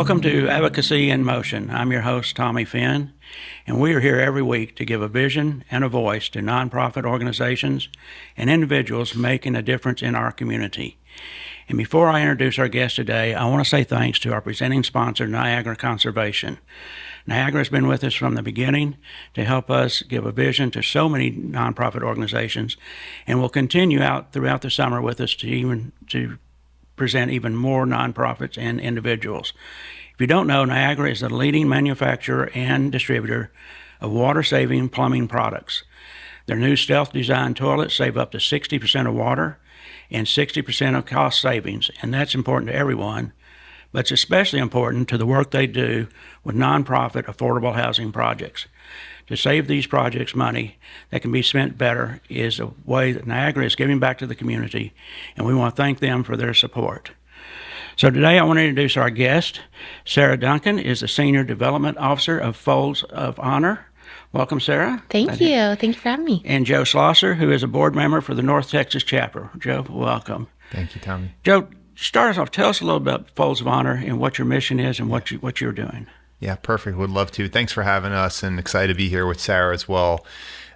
Welcome to Advocacy in Motion. I'm your host, Tommy Finn, and we are here every week to give a vision and a voice to nonprofit organizations and individuals making a difference in our community. And before I introduce our guest today, I want to say thanks to our presenting sponsor, Niagara Conservation. Niagara has been with us from the beginning to help us give a vision to so many nonprofit organizations, and will continue out throughout the summer with us to present even more nonprofits and individuals. If you don't know, Niagara is the leading manufacturer and distributor of water-saving plumbing products. Their new stealth-designed toilets save up to 60% of water and 60% of cost savings, and that's important to everyone, but it's especially important to the work they do with nonprofit affordable housing projects. To save these projects money that can be spent better is a way that Niagara is giving back to the community, and we want to thank them for their support. So today I want to introduce our guest. Sarah Duncan is the Senior Development Officer of Folds of Honor. Welcome, Sarah. Thank you. Thank you for having me. And Joe Schloesser, who is a board member for the North Texas chapter. Joe, welcome. Thank you, Tommy. Joe, start us off. Tell us a little about Folds of Honor and what your mission is and what you're doing. Yeah, perfect. Would love to. Thanks for having us, and excited to be here with Sarah as well,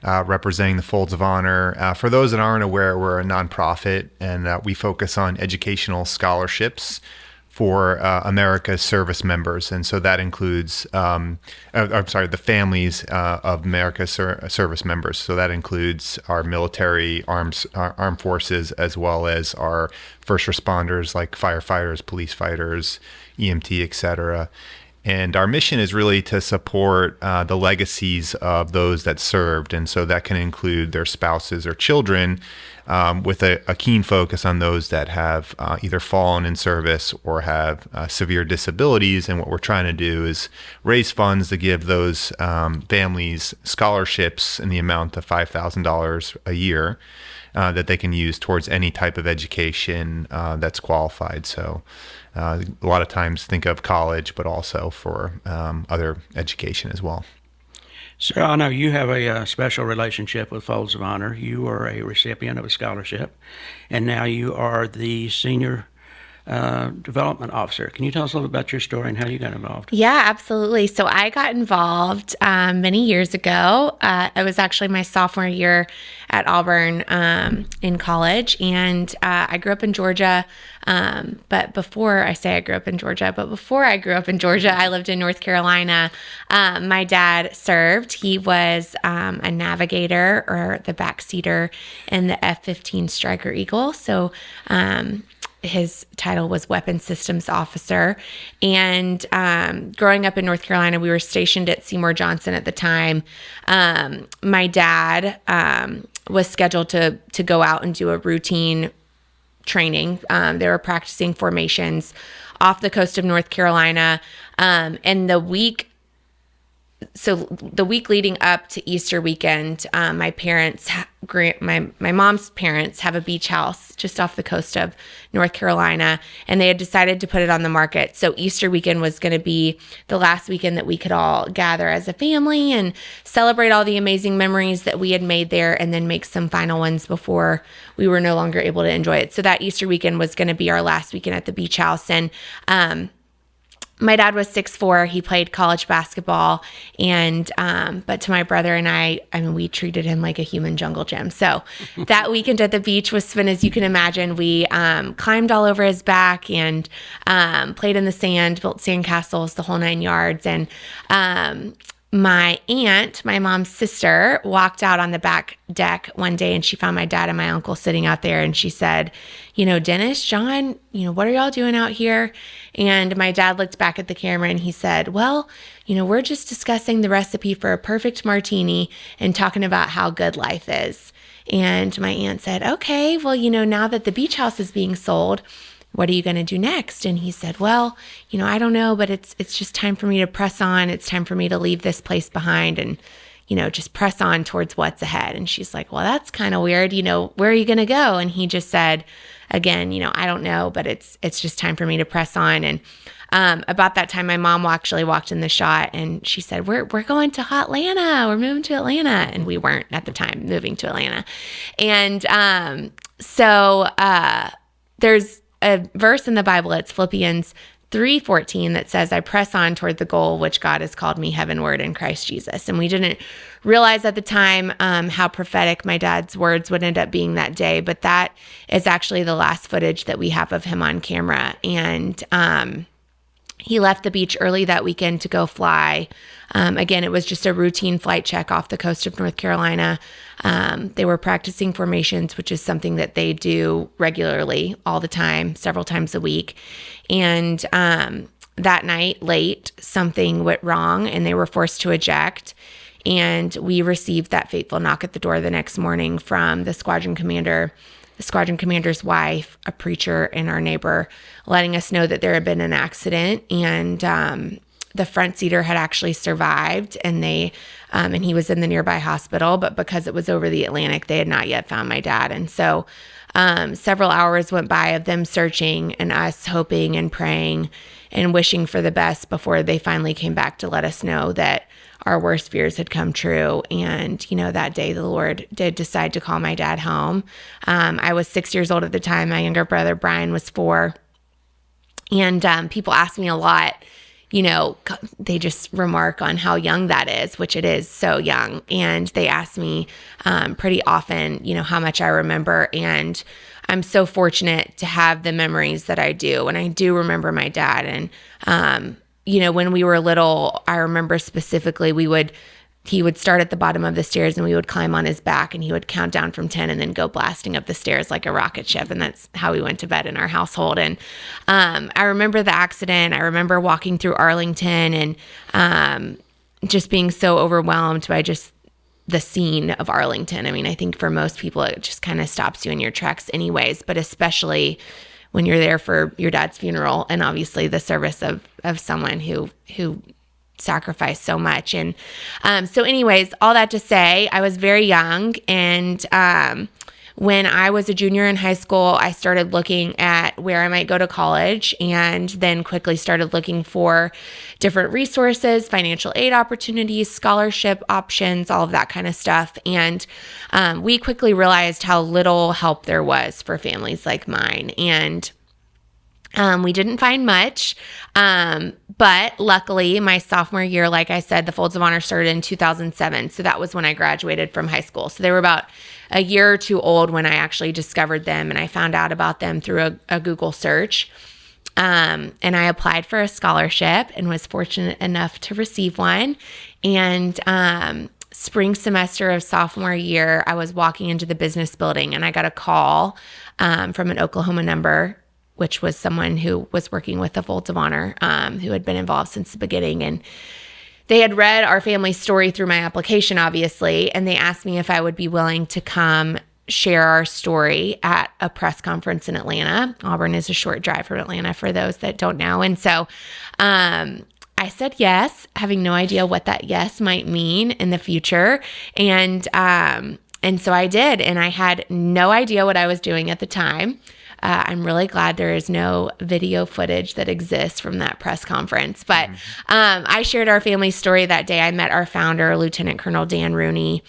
representing the Folds of Honor. For those that aren't aware, we're a nonprofit, and we focus on educational scholarships for America's service members. And so that includes, the families of America's service members. So that includes our military, armed forces, as well as our first responders like firefighters, police fighters, EMT, et cetera. And our mission is really to support the legacies of those that served. And so that can include their spouses or children, with a keen focus on those that have either fallen in service or have severe disabilities. And what we're trying to do is raise funds to give those families scholarships in the amount of $5,000 a year that they can use towards any type of education that's qualified. So a lot of times think of college, but also for other education as well. Sarah, I know you have a special relationship with Folds of Honor. You are a recipient of a scholarship, and now you are the Senior Development Officer. Can you tell us a little about your story and how you got involved? Yeah, absolutely. So I got involved many years ago. It was actually my sophomore year at Auburn in college, and I grew up in Georgia. But before I grew up in Georgia, I lived in North Carolina. My dad served. He was a navigator, or the backseater, in the F-15 Striker Eagle. So his title was Weapons Systems Officer. And growing up in North Carolina, we were stationed at Seymour Johnson at the time. My dad was scheduled to go out and do a routine training. They were practicing formations off the coast of North Carolina. And the week leading up to Easter weekend, my mom's parents have a beach house just off the coast of North Carolina, and they had decided to put it on the market. So Easter weekend was going to be the last weekend that we could all gather as a family and celebrate all the amazing memories that we had made there, and then make some final ones before we were no longer able to enjoy it. So that Easter weekend was going to be our last weekend at the beach house. And my dad was 6'4". He played college basketball, and but to my brother and I mean, we treated him like a human jungle gym. So that weekend at the beach was fun, as you can imagine. We climbed all over his back and played in the sand, built sandcastles, the whole 9 yards. And my aunt, my mom's sister, walked out on the back deck one day, and she found my dad and my uncle sitting out there, and she said, Dennis, John, what are y'all doing out here? And my dad looked back at the camera and he said, well, we're just discussing the recipe for a perfect martini and talking about how good life is. And my aunt said, okay, well, now that the beach house is being sold, what are you going to do next? And he said, well, I don't know, but it's just time for me to press on. It's time for me to leave this place behind and, just press on towards what's ahead. And she's like, well, that's kind of weird. Where are you going to go? And he just said, again, I don't know, but it's just time for me to press on. And about that time, my mom actually walked in the shot, and she said, we're going to Atlanta. We're moving to Atlanta. And we weren't at the time moving to Atlanta. And so there's a verse in the Bible. It's Philippians 3:14 that says, I press on toward the goal which God has called me heavenward in Christ Jesus. And we didn't realize at the time how prophetic my dad's words would end up being that day, but that is actually the last footage that we have of him on camera. And he left the beach early that weekend to go fly. Again, it was just a routine flight check off the coast of North Carolina. They were practicing formations, which is something that they do regularly all the time, several times a week. And that night, late, something went wrong and they were forced to eject. And we received that fateful knock at the door the next morning from the squadron commander's wife, a preacher, and our neighbor, letting us know that there had been an accident, and the front seater had actually survived, and he was in the nearby hospital, but because it was over the Atlantic, they had not yet found my dad. And so several hours went by of them searching and us hoping and praying and wishing for the best before they finally came back to let us know that our worst fears had come true. And, that day the Lord did decide to call my dad home. I was 6 years old at the time. My younger brother, Brian, was 4. And people ask me a lot, they just remark on how young that is, which it is so young. And they ask me pretty often, how much I remember. And I'm so fortunate to have the memories that I do. And I do remember my dad. And, when we were little, I remember specifically he would start at the bottom of the stairs and we would climb on his back and he would count down from 10 and then go blasting up the stairs like a rocket ship. And that's how we went to bed in our household. And I remember the accident. I remember walking through Arlington and just being so overwhelmed by just the scene of Arlington. I mean, I think for most people, it just kind of stops you in your tracks anyways, but especially when you're there for your dad's funeral and obviously the service of someone who sacrificed so much. And so anyways, all that to say, I was very young. And when I was a junior in high school, I started looking at where I might go to college and then quickly started looking for different resources, financial aid opportunities, scholarship options, all of that kind of stuff. And we quickly realized how little help there was for families like mine. And we didn't find much, but luckily my sophomore year, like I said, the Folds of Honor started in 2007. So that was when I graduated from high school. So they were about a year or two old when I actually discovered them, and I found out about them through a Google search. And I applied for a scholarship and was fortunate enough to receive one. And spring semester of sophomore year, I was walking into the business building and I got a call from an Oklahoma number, which was someone who was working with the Folds of Honor, who had been involved since the beginning. And they had read our family story through my application, obviously, and they asked me if I would be willing to come share our story at a press conference in Atlanta. Auburn is a short drive from Atlanta for those that don't know. And so I said yes, having no idea what that yes might mean in the future. And so I did, and I had no idea what I was doing at the time. I'm really glad there is no video footage that exists from that press conference. But I shared our family story that day. I met our founder, Lieutenant Colonel Dan Rooney,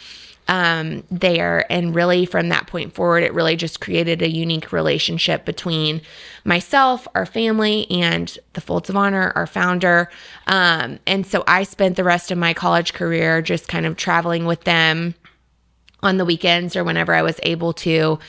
there. And really from that point forward, it really just created a unique relationship between myself, our family, and the Folds of Honor, our founder. And so I spent the rest of my college career just kind of traveling with them on the weekends or whenever I was able to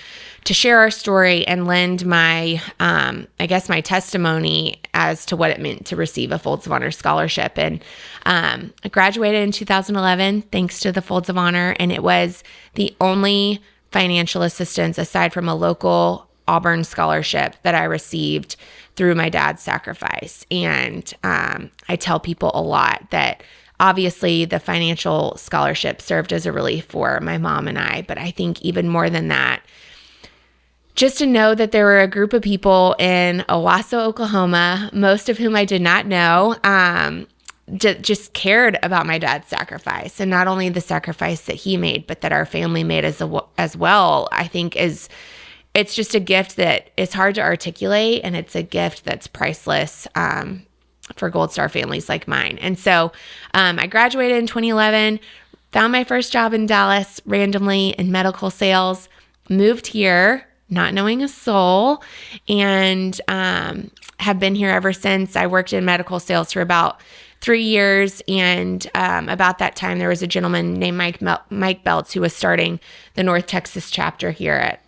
share our story and lend my, my testimony as to what it meant to receive a Folds of Honor scholarship. And I graduated in 2011 thanks to the Folds of Honor, and it was the only financial assistance aside from a local Auburn scholarship that I received through my dad's sacrifice. And I tell people a lot that obviously the financial scholarship served as a relief for my mom and I, but I think even more than that, just to know that there were a group of people in Owasso, Oklahoma, most of whom I did not know, just cared about my dad's sacrifice, and not only the sacrifice that he made, but that our family made as well, I think it's just a gift that is hard to articulate, and it's a gift that's priceless for Gold Star families like mine. And so I graduated in 2011, found my first job in Dallas randomly in medical sales, moved here not knowing a soul, and have been here ever since. I worked in medical sales for about 3 years, and about that time, there was a gentleman named Mike Belts who was starting the North Texas chapter here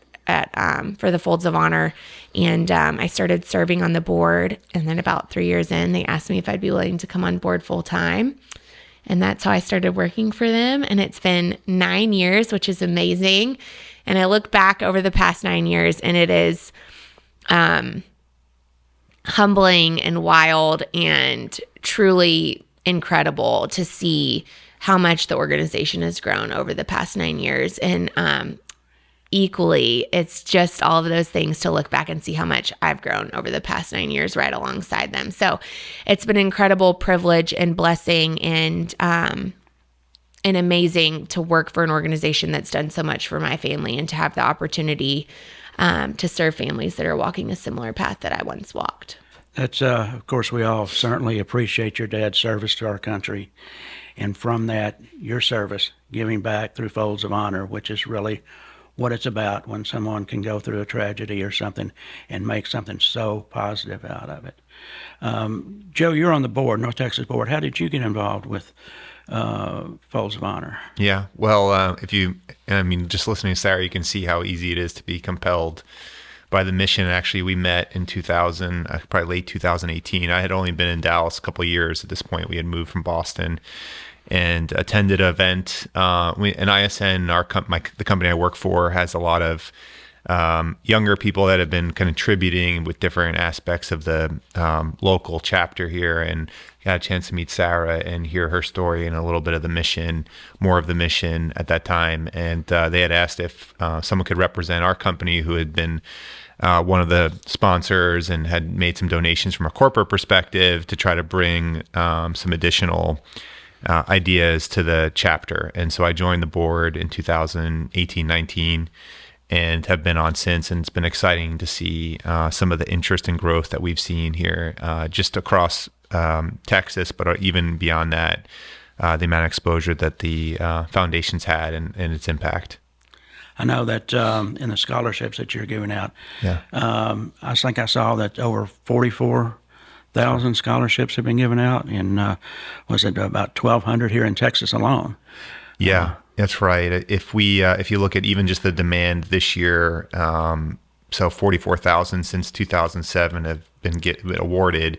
for the Folds of Honor, and I started serving on the board. And then about 3 years in, they asked me if I'd be willing to come on board full time, and that's how I started working for them. And it's been 9 years, which is amazing. And I look back over the past 9 years, and it is humbling and wild and truly incredible to see how much the organization has grown over the past 9 years. And equally, it's just all of those things to look back and see how much I've grown over the past 9 years right alongside them. So it's been an incredible privilege and blessing, and amazing to work for an organization that's done so much for my family, and to have the opportunity to serve families that are walking a similar path that I once walked. That's, of course, we all certainly appreciate your dad's service to our country. And from that, your service, giving back through Folds of Honor, which is really what it's about when someone can go through a tragedy or something and make something so positive out of it. Joe, you're on the board, North Texas board. How did you get involved with Folds of Honor? Yeah, well, just listening to Sarah, you can see how easy it is to be compelled by the mission. Actually, we met in 2000, probably late 2018. I had only been in Dallas a couple of years at this point. We had moved from Boston and attended an event. An ISN, the company I work for, has a lot of younger people that have been contributing with different aspects of the local chapter here, and got a chance to meet Sarah and hear her story and a little bit of the mission, more of the mission at that time. And they had asked if someone could represent our company, who had been one of the sponsors and had made some donations from a corporate perspective, to try to bring some additional ideas to the chapter. And so I joined the board in 2018-19 and have been on since. And it's been exciting to see some of the interest and growth that we've seen here just across Texas, but even beyond that, the amount of exposure that the foundation's had and its impact. I know that in the scholarships that you're giving out, Yeah. I think I saw that over 44,000 scholarships have been given out, and was it about 1,200 here in Texas alone? Yeah, that's right. If you look at even just the demand this year, so 44,000 since 2007 have been awarded.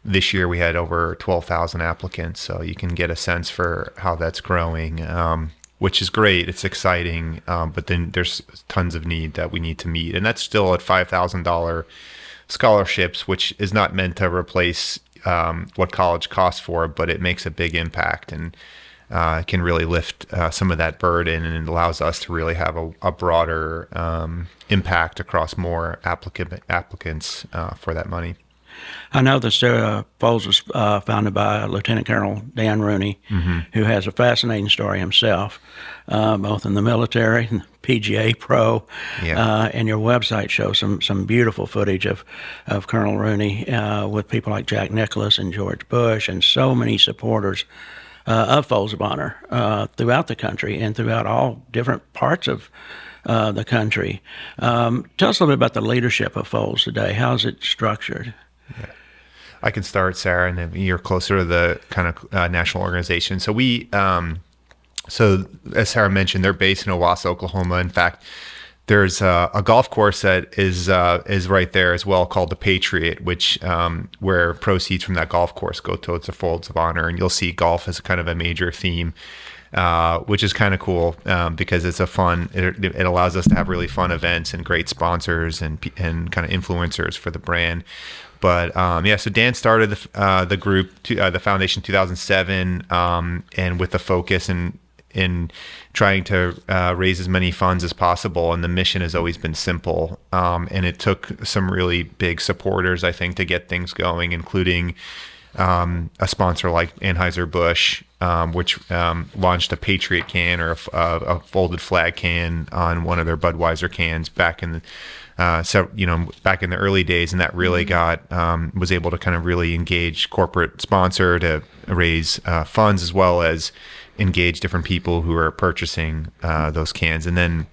This year we had over 12,000 applicants, so you can get a sense for how that's growing, which is great. It's exciting, but then there's tons of need that we need to meet, and that's still at $5,000 scholarships, which is not meant to replace what college costs for, but it makes a big impact and can really lift some of that burden, and it allows us to really have a broader impact across more applicants for that money. I know that Folds was founded by Lieutenant Colonel Dan Rooney, who has a fascinating story himself, both in the military and PGA Pro, and your website shows some beautiful footage of Colonel Rooney with people like Jack Nicklaus and George Bush and so many supporters of Folds of Honor throughout the country and throughout all different parts of the country. Tell us a little bit about the leadership of Folds today. How's it structured? Yeah. I can start, Sarah, and then you're closer to the kind of national organization. So so as Sarah mentioned, they're based in Owasso, Oklahoma. In fact, there's a golf course that is right there as well, called the Patriot, which where proceeds from that golf course go towards the Folds of Honor, and you'll see golf as kind of a major theme, which is kind of cool because it's it allows us to have really fun events and great sponsors and kind of influencers for the brand. But so Dan started the group, the foundation, 2007, and with the focus in trying to raise as many funds as possible. And the mission has always been simple. And it took some really big supporters, I think, to get things going, including a sponsor like Anheuser-Busch, which launched a Patriot can, or a folded flag can, on one of their Budweiser cans back in the back in the early days, and that really was able to kind of really engage corporate sponsor to raise funds, as well as engage different people who are purchasing those cans. And then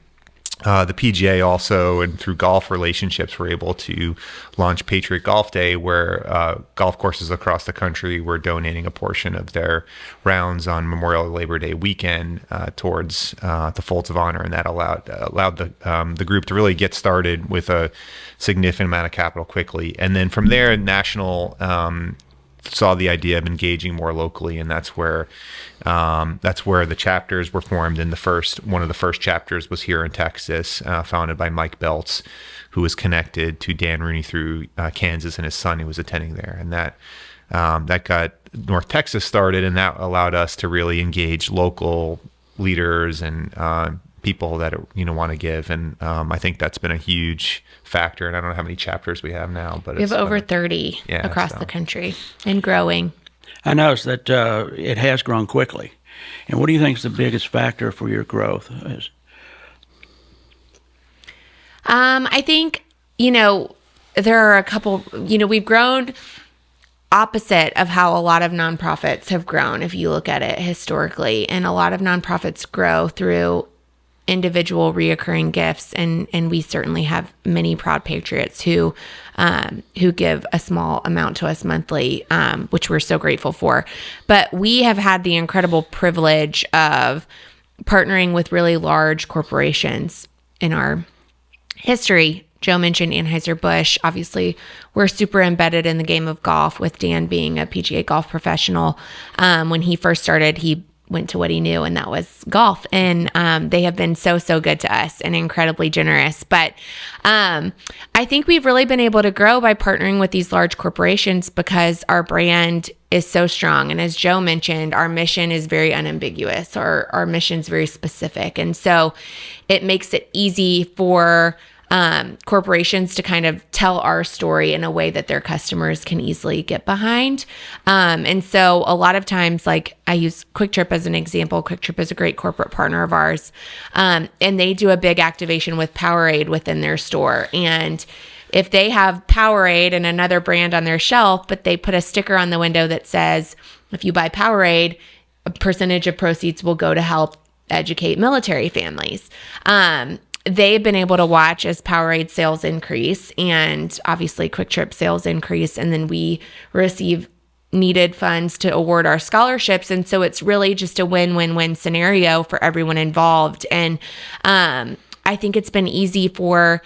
The PGA also, and through golf relationships, were able to launch Patriot Golf Day, where golf courses across the country were donating a portion of their rounds on Memorial Labor Day weekend towards the Folds of Honor, and that allowed the group to really get started with a significant amount of capital quickly. And then from there, National saw the idea of engaging more locally, and that's where the chapters were formed. And one of the first chapters was here in Texas, founded by Mike Belts, who was connected to Dan Rooney through Kansas, and his son who was attending there. And that got North Texas started, and that allowed us to really engage local leaders and people that want to give. And I think that's been a huge factor. And I don't know how many chapters we have now, but we have over 30 across the country and growing. I noticed that it has grown quickly. And what do you think is the biggest factor for your growth? I think, there are a couple, we've grown opposite of how a lot of nonprofits have grown, if you look at it historically. And a lot of nonprofits grow through individual reoccurring gifts, and we certainly have many proud patriots who give a small amount to us monthly, which we're so grateful for. But we have had the incredible privilege of partnering with really large corporations in our history. Joe mentioned Anheuser-Busch. Obviously, we're super embedded in the game of golf, with Dan being a PGA golf professional. When he first started, he went to what he knew, and that was golf. And they have been so good to us and incredibly generous. But I think we've really been able to grow by partnering with these large corporations because our brand is so strong. And as Joe mentioned, our mission is very unambiguous. Our mission is very specific. And so it makes it easy for corporations to kind of tell our story in a way that their customers can easily get behind. And so a lot of times, like I use Quick Trip as an example. Quick Trip is a great corporate partner of ours. And they do a big activation with Powerade within their store. And if they have Powerade and another brand on their shelf, but they put a sticker on the window that says, if you buy Powerade, a percentage of proceeds will go to help educate military families. They've been able to watch as Powerade sales increase, and obviously Quick Trip sales increase, and then we receive needed funds to award our scholarships. And so it's really just a win-win-win scenario for everyone involved. And I think it's been easy for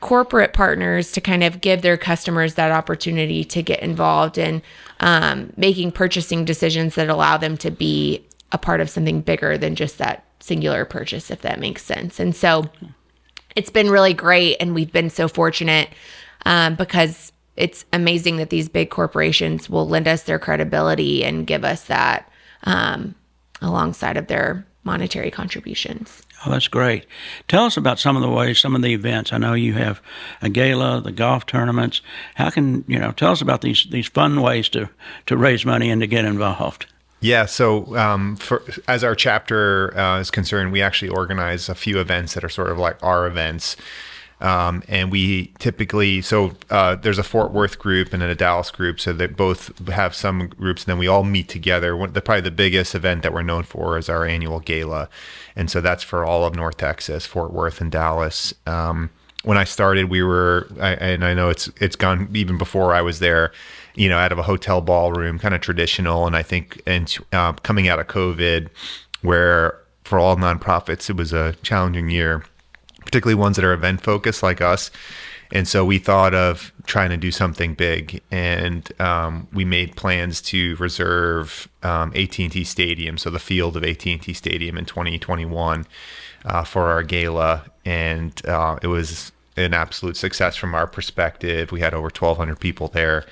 corporate partners to kind of give their customers that opportunity to get involved in making purchasing decisions that allow them to be a part of something bigger than just that singular purchase, if that makes sense. And so it's been really great, and we've been so fortunate because it's amazing that these big corporations will lend us their credibility and give us that alongside of their monetary contributions. Oh, that's great. Tell us about some of the events. I know you have a gala, the golf tournaments. How can, tell us about these fun ways to raise money and to get involved. Yeah, so as our chapter is concerned, we actually organize a few events that are sort of like our events. And we typically, there's a Fort Worth group and then a Dallas group, so they both have some groups, and then we all meet together. Probably the biggest event that we're known for is our annual gala. And so that's for all of North Texas, Fort Worth and Dallas. When I started, and I know it's gone even before I was there, out of a hotel ballroom, kind of traditional. And I think, coming out of COVID, where for all nonprofits, it was a challenging year, particularly ones that are event focused like us. And so we thought of trying to do something big, and we made plans to reserve AT&T Stadium, so the field of AT&T Stadium in 2021 for our gala. And it was an absolute success from our perspective. We had over 1,200 people there.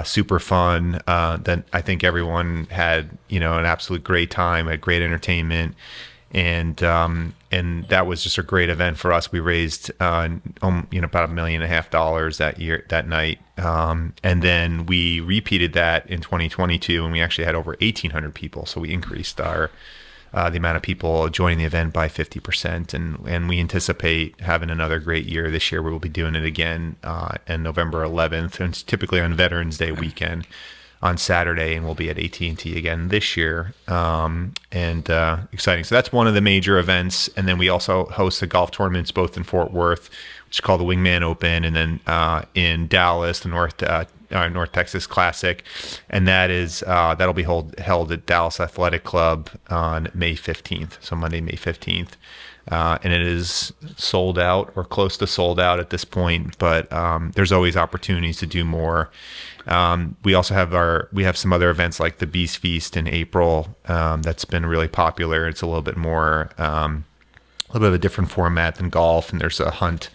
Super fun. Then I think everyone had, an absolute great time, had great entertainment. And that was just a great event for us. We raised, about $1.5 million that night. And then we repeated that in 2022, and we actually had over 1,800 people. So we increased the amount of people joining the event by 50%. And we anticipate having another great year this year. We'll be doing it again on November 11th. And it's typically on Veterans Day weekend. on Saturday, and we'll be at AT&T again this year. And exciting. So that's one of the major events. And then we also host the golf tournaments both in Fort Worth, which is called the Wingman Open, and then in Dallas, the North Texas Classic, and that'll be held at Dallas Athletic Club on May 15th. So Monday, May 15th. And it is sold out or close to sold out at this point, but there's always opportunities to do more. We also have some other events like the Beast Feast in April that's been really popular. It's a little bit more, a little bit of a different format than golf, and there's a hunt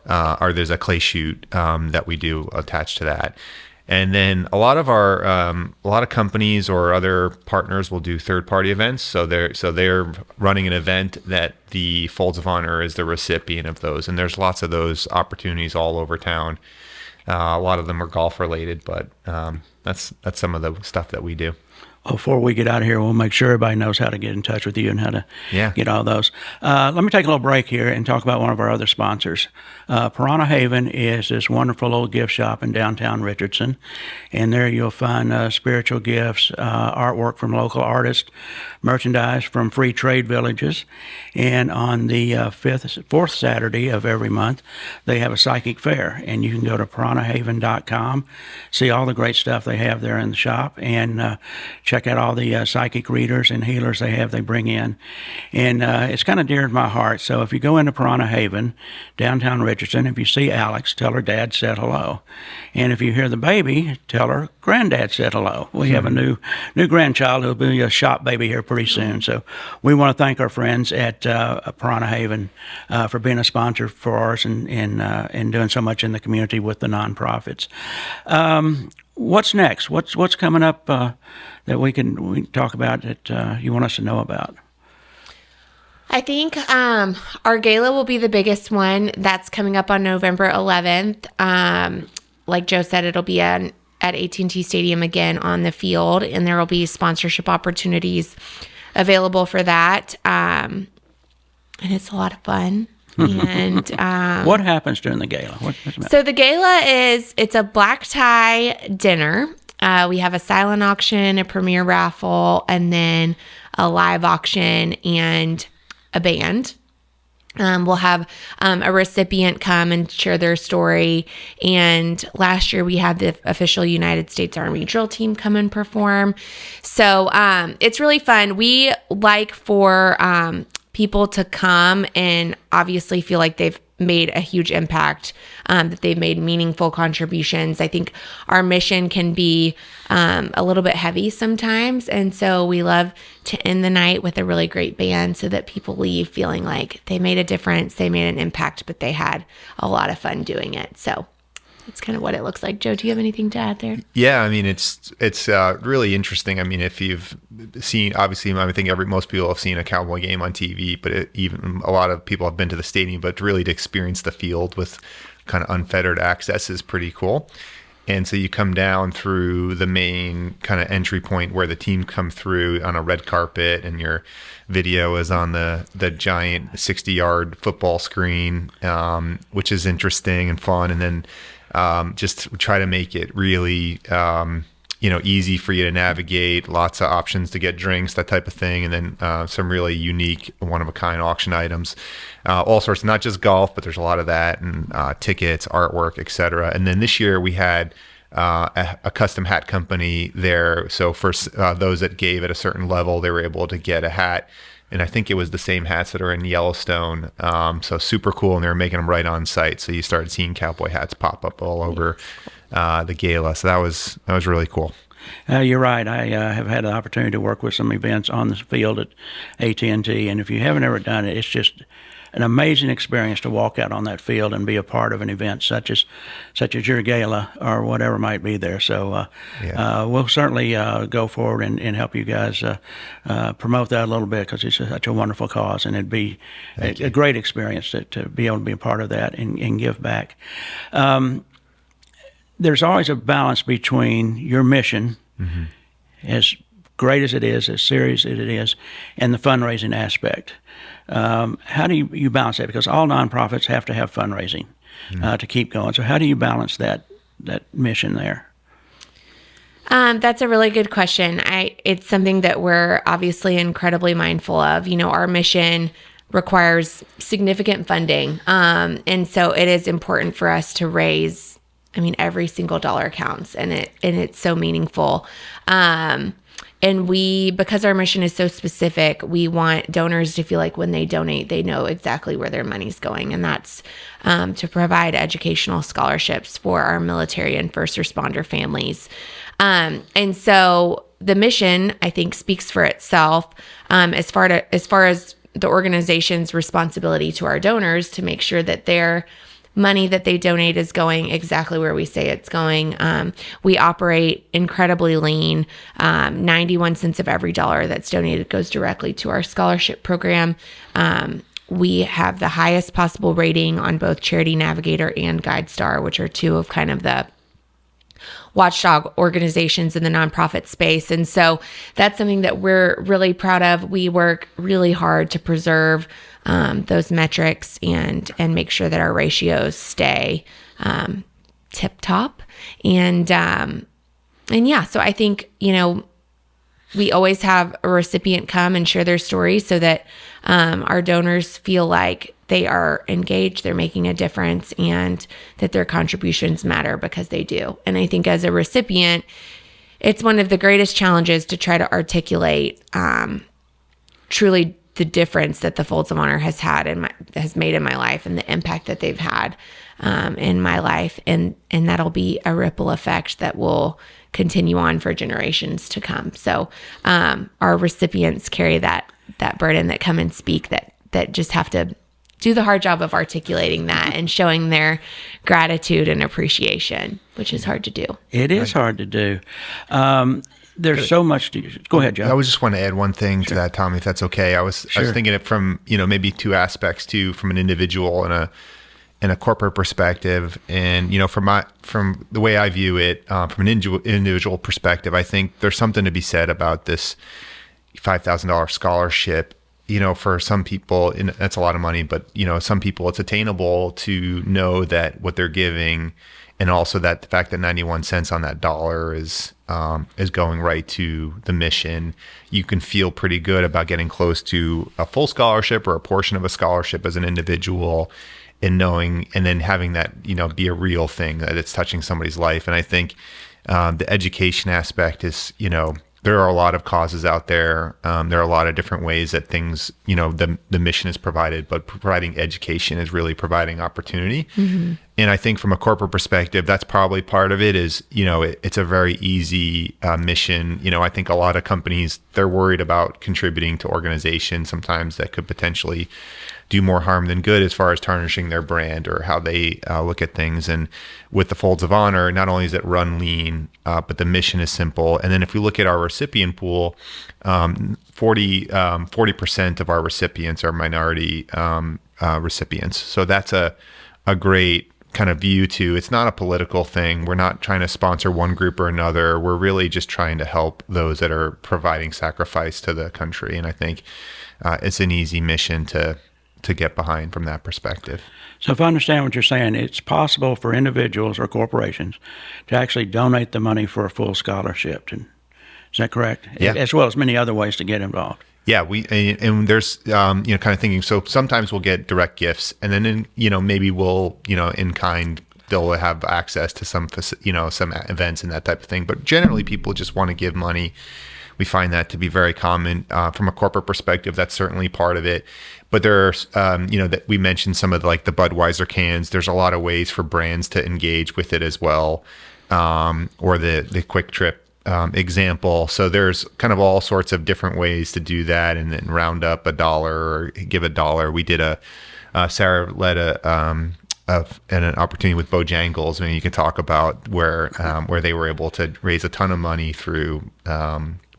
or there's a clay shoot that we do attached to that. And then a lot of companies or other partners will do third-party events. So they're running an event that the Folds of Honor is the recipient of those. And there's lots of those opportunities all over town. A lot of them are golf related, but that's some of the stuff that we do. Before we get out of here, we'll make sure everybody knows how to get in touch with you and how to get all those. Let me take a little break here and talk about one of our other sponsors. Piranha Haven is this wonderful little gift shop in downtown Richardson, and there you'll find spiritual gifts, artwork from local artists, merchandise from free trade villages, and on the fourth Saturday of every month, they have a psychic fair, and you can go to piranhahaven.com, see all the great stuff they have there in the shop, and check out all the psychic readers and healers they bring in. And it's kind of dear to my heart. So if you go into Piranha Haven, downtown Richardson, if you see Alex, tell her Dad said hello. And if you hear the baby, tell her Granddad said hello. We have a new grandchild who'll be a shop baby here pretty soon. So we want to thank our friends at Piranha Haven for being a sponsor for us and doing so much in the community with the nonprofits. What's next? What's coming up that we can talk about that you want us to know about? I think our gala will be the biggest one. That's coming up on November 11th. Like Joe said, it'll be at AT&T Stadium again on the field, and there will be sponsorship opportunities available for that. And it's a lot of fun. And what happens during the gala? So the gala it's a black tie dinner. We have a silent auction, a premiere raffle, and then a live auction and a band. We'll have a recipient come and share their story. And last year we had the official United States Army drill team come and perform. So it's really fun. We like for people to come and obviously feel like they've made a huge impact, that they've made meaningful contributions. I think our mission can be a little bit heavy sometimes. And so we love to end the night with a really great band so that people leave feeling like they made a difference, they made an impact, but they had a lot of fun doing it. So that's kind of what it looks like. Joe, do you have anything to add there? Yeah, I mean, it's really interesting. I mean, if you've seen, obviously, I think most people have seen a Cowboy game on TV, but even a lot of people have been to the stadium, but really to experience the field with kind of unfettered access is pretty cool. And so you come down through the main kind of entry point where the team come through on a red carpet, and your video is on the giant 60-yard football screen, which is interesting and fun. And then just try to make it really, easy for you to navigate, lots of options to get drinks, that type of thing. And then some really unique, one-of-a-kind auction items, all sorts, not just golf, but there's a lot of that, and tickets, artwork, etc. And then this year we had a custom hat company there. So for those that gave at a certain level, they were able to get a hat. And I think it was the same hats that are in Yellowstone. So super cool. And they were making them right on site. So you started seeing cowboy hats pop up all over the gala. So that was really cool. You're right. I have had the opportunity to work with some events on the field at AT&T. And if you haven't ever done it, it's just an amazing experience to walk out on that field and be a part of an event such as your gala or whatever might be there. So we'll certainly go forward and help you guys promote that a little bit, because it's such a wonderful cause, and it'd be a great experience to be able to be a part of that and give back. There's always a balance between your mission, as great as it is, as serious as it is, and the fundraising aspect. How do you balance that? Because all nonprofits have to have fundraising to keep going. So how do you balance that mission there? That's a really good question. It's something that we're obviously incredibly mindful of. Our mission requires significant funding. And so it is important for us to raise, every single dollar counts, and it's so meaningful. And because our mission is so specific, we want donors to feel like when they donate, they know exactly where their money's going. And that's to provide educational scholarships for our military and first responder families. And so the mission, I think, speaks for itself as far as the organization's responsibility to our donors to make sure that their money that they donate is going exactly where we say it's going. We operate incredibly lean. 91 cents of every dollar that's donated goes directly to our scholarship program. We have the highest possible rating on both Charity Navigator and GuideStar, which are two of kind of the watchdog organizations in the nonprofit space. And so that's something that we're really proud of. We work really hard to preserve those metrics and make sure that our ratios stay tip top. And yeah, so I think, we always have a recipient come and share their story so that our donors feel like they are engaged, they're making a difference, and that their contributions matter, because they do. And I think as a recipient, it's one of the greatest challenges to try to articulate truly the difference that the Folds of Honor has made in my life, and the impact that they've had in my life, and that'll be a ripple effect that will continue on for generations to come. So our recipients carry that burden, that come and speak, that just have to do the hard job of articulating that and showing their gratitude and appreciation, which is hard to do. It is hard to do. There's so much to go ahead, Joe. I was just want to add one thing to that, Tommy, if that's okay. I was thinking it from maybe two aspects too, from an individual and a corporate perspective, and from the way I view it, from an individual perspective, I think there's something to be said about this $5,000 scholarship. For some people, and that's a lot of money, but some people it's attainable to know that what they're giving, and also that the fact that 91 cents on that dollar is going right to the mission. You can feel pretty good about getting close to a full scholarship or a portion of a scholarship as an individual, and knowing, and then having that be a real thing, that it's touching somebody's life. And I think the education aspect is there are a lot of causes out there. There are a lot of different ways that things, the mission is provided, but providing education is really providing opportunity. Mm-hmm. And I think from a corporate perspective, that's probably part of it is, it's a very easy mission. I think a lot of companies, they're worried about contributing to organizations sometimes that could potentially do more harm than good as far as tarnishing their brand or how they look at things. And with the Folds of Honor, not only is it run lean, but the mission is simple. And then if we look at our recipient pool, 40% of our recipients are minority recipients. So that's a great kind of view to, it's not a political thing. We're not trying to sponsor one group or another. We're really just trying to help those that are providing sacrifice to the country. And I think it's an easy mission to get behind from that perspective. So if I understand what you're saying, it's possible for individuals or corporations to actually donate the money for a full scholarship. Is that correct? Yeah. As well as many other ways to get involved. Yeah, and there's kind of thinking. So sometimes we'll get direct gifts, and then maybe we'll in kind they'll have access to some some events and that type of thing. But generally, people just want to give money. We find that to be very common. From a corporate perspective, that's certainly part of it. But there's, that we mentioned some of the Budweiser cans. There's a lot of ways for brands to engage with it as well, or the Quick Trip example. So there's kind of all sorts of different ways to do that, and then round up $1 or give $1. We did Sarah led an opportunity with Bojangles. I mean, you can talk about where they were able to raise a ton of money through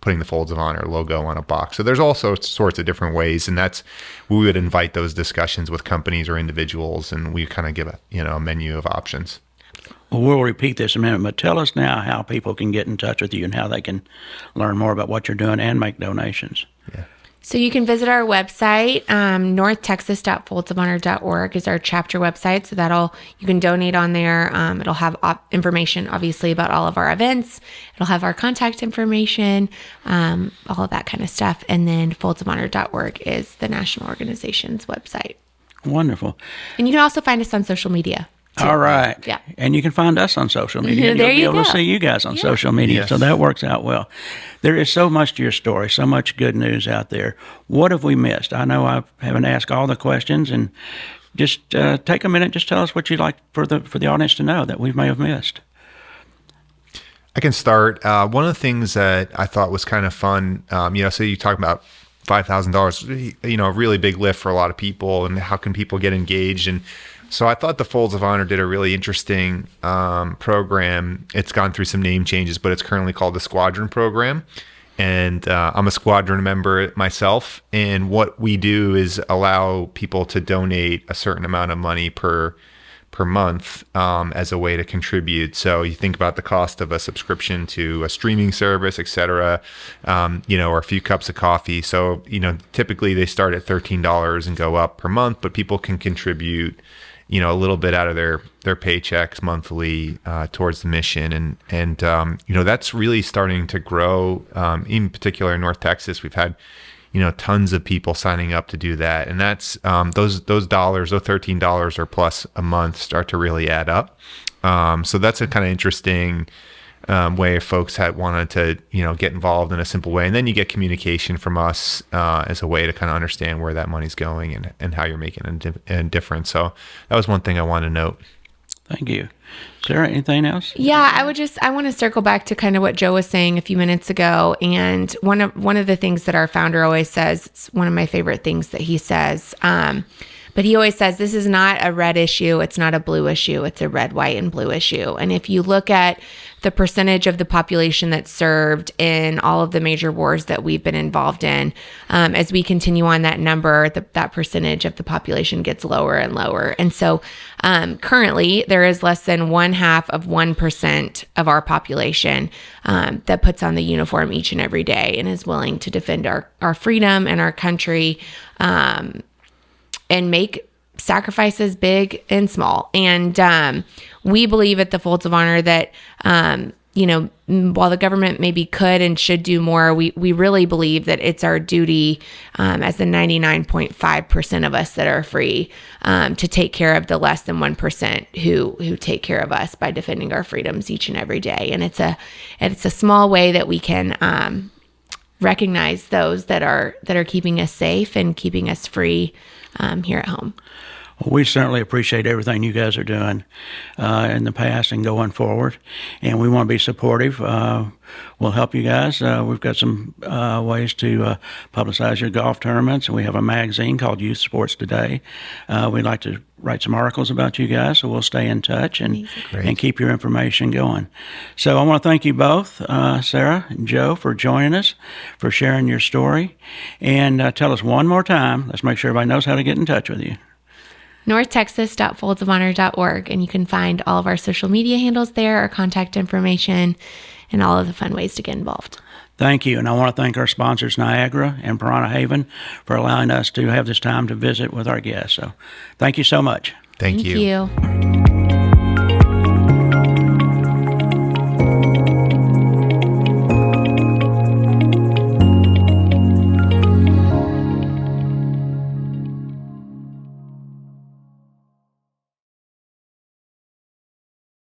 putting the Folds of Honor logo on a box. So there's all sorts of different ways, and we would invite those discussions with companies or individuals, and we kind of give a menu of options. Well, we'll repeat this in a minute, but tell us now how people can get in touch with you and how they can learn more about what you're doing and make donations. So you can visit our website. northtexas.foldsofhonor.org is our chapter website. So you can donate on there. It'll have information, obviously, about all of our events. It'll have our contact information, all of that kind of stuff. And then foldsofhonor.org is the national organization's website. Wonderful. And you can also find us on social media. All right. Yeah. And you can find us on social media. And There you'll be you able go. to see you guys on social media. Yes. So that works out well. There is so much to your story, so much good news out there. What have we missed? I know I haven't asked all the questions, and just take a minute, just tell us what you'd like for the audience to know that we may have missed. I can start. One of the things that I thought was kind of fun, so you talk about $5,000, a really big lift for a lot of people, and how can people get engaged? And so I thought the Folds of Honor did a really interesting program. It's gone through some name changes, but it's currently called the Squadron Program. And I'm a squadron member myself. And what we do is allow people to donate a certain amount of money per month as a way to contribute. So you think about the cost of a subscription to a streaming service, et cetera, or a few cups of coffee. So, typically they start at $13 and go up per month, but people can contribute, a little bit out of their paychecks monthly towards the mission. And that's really starting to grow. In particular in North Texas, we've had tons of people signing up to do that. And that's those dollars, those $13 or plus a month start to really add up. So that's a kind of interesting way if folks had wanted to, get involved in a simple way. And then you get communication from us as a way to kind of understand where that money's going and how you're making a difference. So that was one thing I wanted to note. Thank you. Sarah, anything else? Yeah, I want to circle back to kind of what Joe was saying a few minutes ago. And one of the things that our founder always says, it's one of my favorite things that he says, but he always says, this is not a red issue. It's not a blue issue. It's a red, white, and blue issue. And if you look at the percentage of the population that's served in all of the major wars that we've been involved in, as we continue on that number, that percentage of the population gets lower and lower. And so currently there is less than 0.5% of our population that puts on the uniform each and every day and is willing to defend our freedom and our country, and make sacrifices big and small. And we believe at the Folds of Honor that, while the government maybe could and should do more, we really believe that it's our duty as the 99.5% of us that are free to take care of the less than 1% who take care of us by defending our freedoms each and every day. And it's a small way that we can recognize those that are keeping us safe and keeping us free here at home. Well, we certainly appreciate everything you guys are doing in the past and going forward, and we want to be supportive. We'll help you guys. We've got some ways to publicize your golf tournaments. We have a magazine called Youth Sports Today. We'd like to write some articles about you guys, so we'll stay in touch and keep your information going. So I want to thank you both, Sarah and Joe, for joining us, for sharing your story. And tell us one more time, let's make sure everybody knows how to get in touch with you. northtexas.foldsofhonor.org, and you can find all of our social media handles there, our contact information, and all of the fun ways to get involved. Thank you, and I want to thank our sponsors, Niagara and Piranha Haven, for allowing us to have this time to visit with our guests. So thank you so much. Thank you. Thank you.